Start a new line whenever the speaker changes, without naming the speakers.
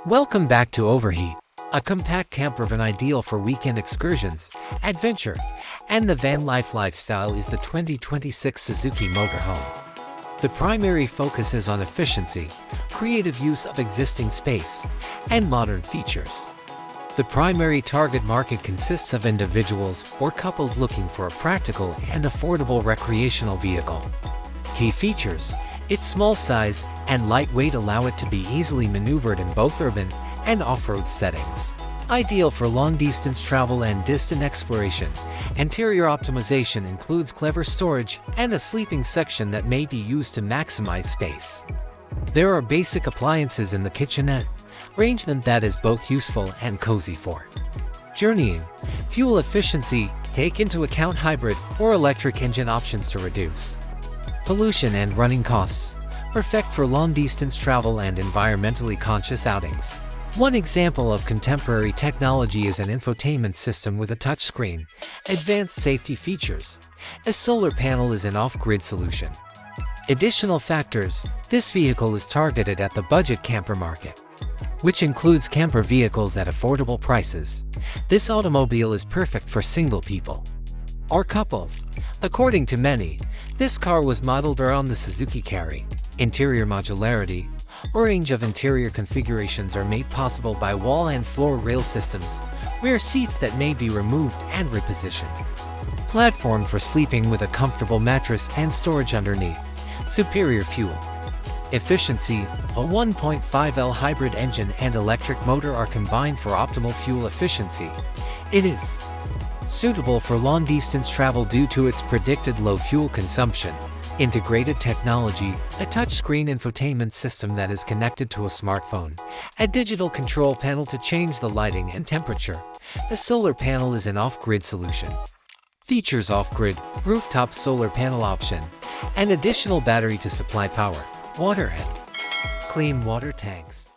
Welcome back to Overheat, a compact campervan ideal for weekend excursions, adventure, and the van life lifestyle is the 2026 Suzuki Motorhome. The primary focus is on efficiency, creative use of existing space, and modern features. The primary target market consists of individuals or couples looking for a practical and affordable recreational vehicle. Key features: its small size and lightweight allow it to be easily maneuvered in both urban and off-road settings. Ideal for long-distance travel and distant exploration, interior optimization includes clever storage and a sleeping section that may be used to maximize space. There are basic appliances in the kitchenette, arrangement that is both useful and cozy for journeying. Fuel efficiency: take into account hybrid or electric engine options to reduce pollution and running costs, perfect for long-distance travel and environmentally conscious outings. One example of contemporary technology is an infotainment system with a touchscreen, advanced safety features. A solar panel is an off-grid solution. Additional factors: this vehicle is targeted at the budget camper market, which includes camper vehicles at affordable prices. This automobile is perfect for single people or couples. According to many, this car was modeled around the Suzuki Carry. Interior modularity: a range of interior configurations are made possible by wall and floor rail systems, rear seats that may be removed and repositioned. Platform for sleeping with a comfortable mattress and storage underneath. Superior fuel efficiency: a 1.5L hybrid engine and electric motor are combined for optimal fuel efficiency. It is suitable for long-distance travel due to its predicted low fuel consumption. Integrated technology: a touchscreen infotainment system that is connected to a smartphone, a digital control panel to change the lighting and temperature. The solar panel is an off-grid solution. Features: off-grid, rooftop solar panel option, an additional battery to supply power, water and clean water tanks.